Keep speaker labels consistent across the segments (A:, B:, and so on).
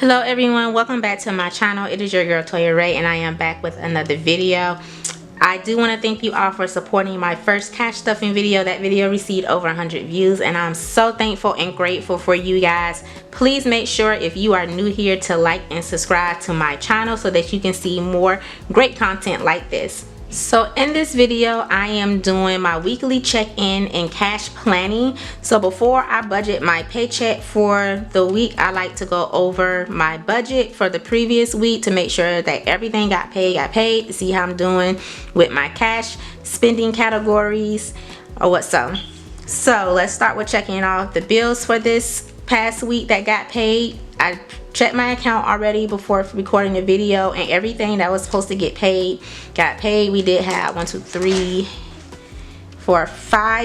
A: Hello everyone, welcome back to my channel. It is your girl Toya Rey and I am back with another video. I do want to thank you all for supporting my first cash stuffing video. That video received over 100 views and I'm so thankful and grateful for you guys. Please make sure if you are new here to like and subscribe to my channel so that you can see more great content like this. So in this video, I am doing my weekly check-in and cash planning. So before I budget my paycheck for the week, I like to go over my budget for the previous week to make sure that everything got paid to see how I'm doing with my cash spending categories or what so. So let's start with checking off the bills for this past week that got paid. I checked my account already before recording the video and everything that was supposed to get paid got paid. We did have 5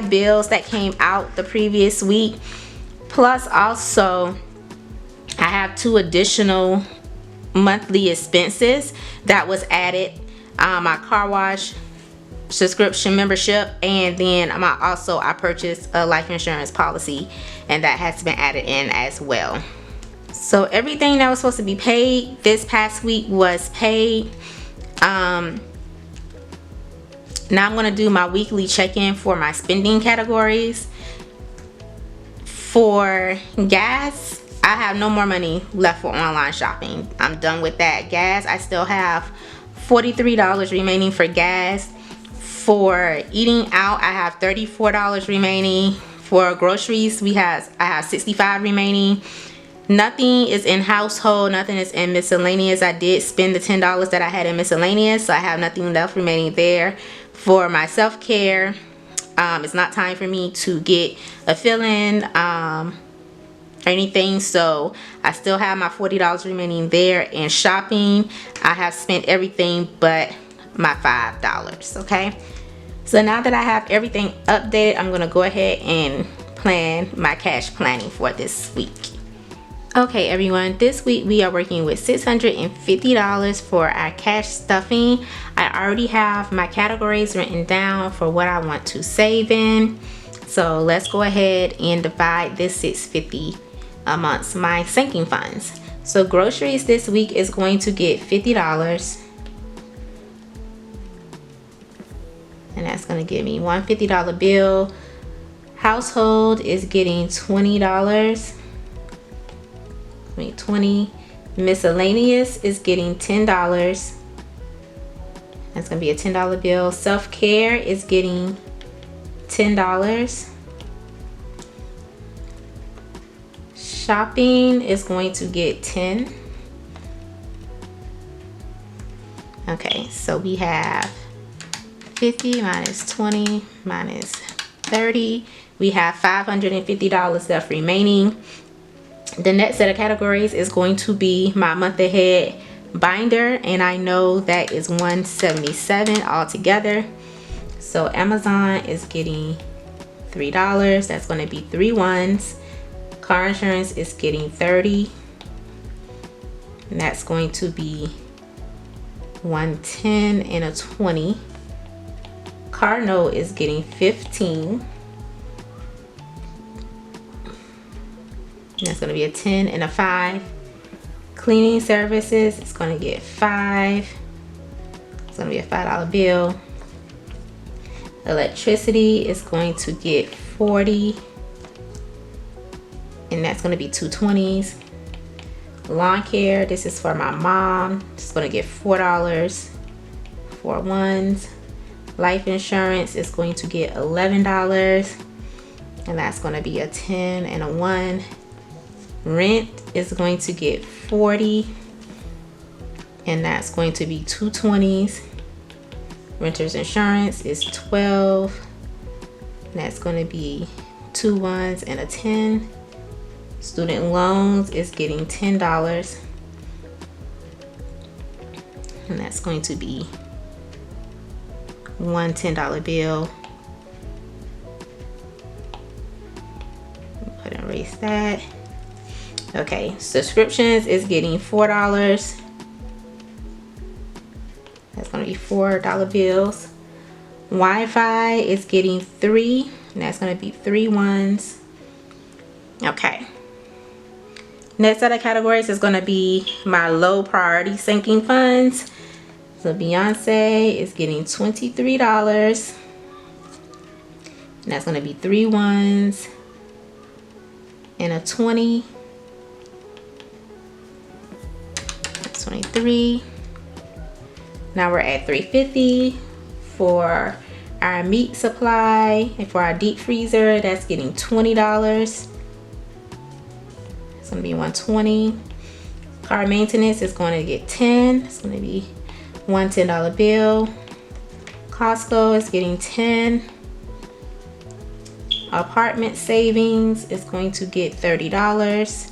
A: bills that came out the previous week, plus also I have 2 additional monthly expenses that was added, my car wash subscription membership, and then I purchased a life insurance policy and that has been added in as well. So everything that was supposed to be paid this past week was paid. Now I'm going to do my weekly check-in for my spending categories. For gas, I have no more money left for online shopping. I'm done with that. Gas, I still have $43 remaining for gas. For eating out, I have $34 remaining. For groceries, I have $65 remaining. Nothing is in household, nothing is in miscellaneous. I did spend the $10 that I had in miscellaneous, so I have nothing left remaining there. For my self-care, it's not time for me to get a fill-in or anything, so I still have my $40 remaining there. And shopping, I have spent everything but my $5, okay? So now that I have everything updated, I'm gonna go ahead and plan my cash planning for this week. Okay everyone, this week we are working with $650 for our cash stuffing. I already have my categories written down for what I want to save in. So let's go ahead and divide this $650 amongst my sinking funds. So groceries this week is going to get $50. And that's going to give me one $50 bill. Household is getting $20. 20. Miscellaneous is getting $10. That's gonna be a $10 bill. Self-care is getting $10. Shopping is going to get 10. Okay, so we have 50 minus 20 minus 30. We have $550 left remaining. The next set of categories is going to be my month ahead binder, and I know that is $177 altogether. So Amazon is getting $3. That's going to be 3 ones. Car insurance is getting $30, and that's going to be $110 and a $20. Car note is getting $15. And that's going to be a $10 and a $5. Cleaning services, it's going to get $5. It's going to be a $5 bill. Electricity is going to get $40. And that's going to be 2 20s. Lawn care, this is for my mom. It's going to get $4. 4 ones. Life insurance is going to get $11. And that's going to be a 10 and a 1. Rent is going to get $40, and that's going to be 2 20s. Renter's insurance is $12, and that's going to be 2 ones and a 10. Student loans is getting $10, and that's going to be one $10 bill. Go ahead and erase that. Okay, subscriptions is getting $4. That's going to be $4 bills. Wi-Fi is getting 3, and that's going to be 3 ones. Okay. Next set of categories is going to be my low priority sinking funds. So Beyonce is getting $23. And that's going to be 3 ones and a 20. 23. Now we're at $3.50 for our meat supply, and for our deep freezer, that's getting $20. It's going to be $120. Car maintenance is going to get $10. It's going to be one $10 bill. Costco is getting $10. Apartment savings is going to get $30.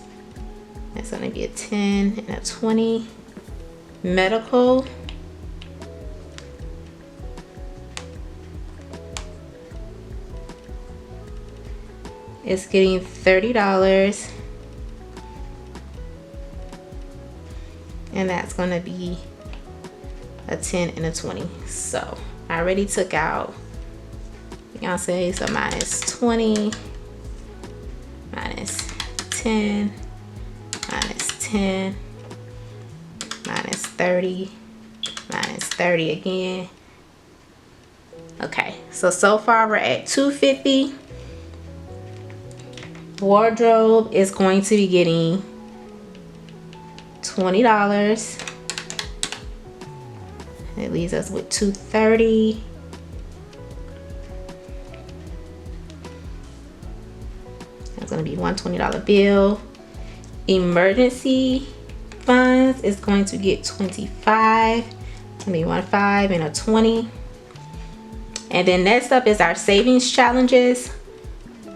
A: That's going to be a 10 and a 20. Medical is getting $30. And that's going to be a 10 and a 20. So I already took out Beyonce, so minus 20, minus 10, minus 10, minus 30, minus 30 again. Okay, so far we're at $250. Wardrobe is going to be getting $20. It leaves us with $230. That's going to be one $20 bill. Emergency funds is going to get $25. It's going to be 1.5 and a 20. And then next up is our savings challenges.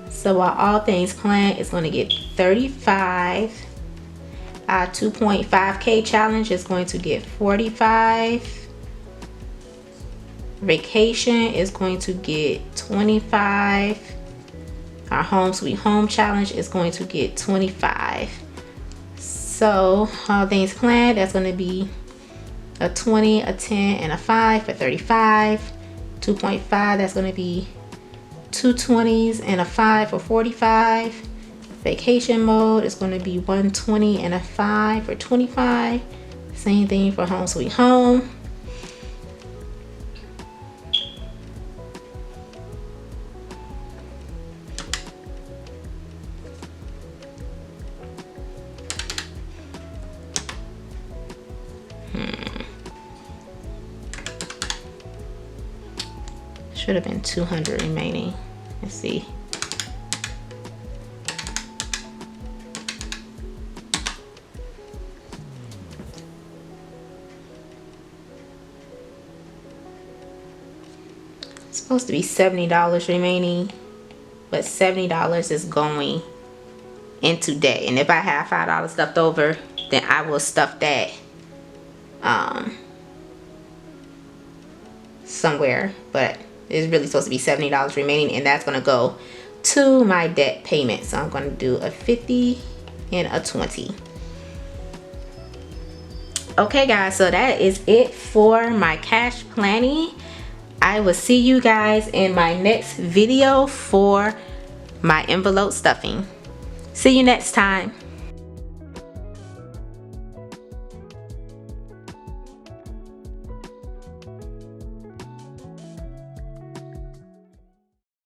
A: So while all things planned is going to get $35. Our 2.5K challenge is going to get $45. Vacation is going to get $25. Our home sweet home challenge is going to get $25. So all things planned, that's going to be a 20, a 10, and a 5 for $35. 2.5, that's going to be 2 20s and a 5 for $45. Vacation mode is going to be 120 and a 5 for $25. Same thing for home sweet home. Should have been 200 remaining. Let's see. It's supposed to be $70 remaining, but $70 is going into debt. And if I have $5 left over, then I will stuff that somewhere. But it's really supposed to be $70 remaining, and that's going to go to my debt payment. So I'm going to do a 50 and a 20. Okay guys, so that is it for my cash planning. I will see you guys in my next video for my envelope stuffing. See you next time.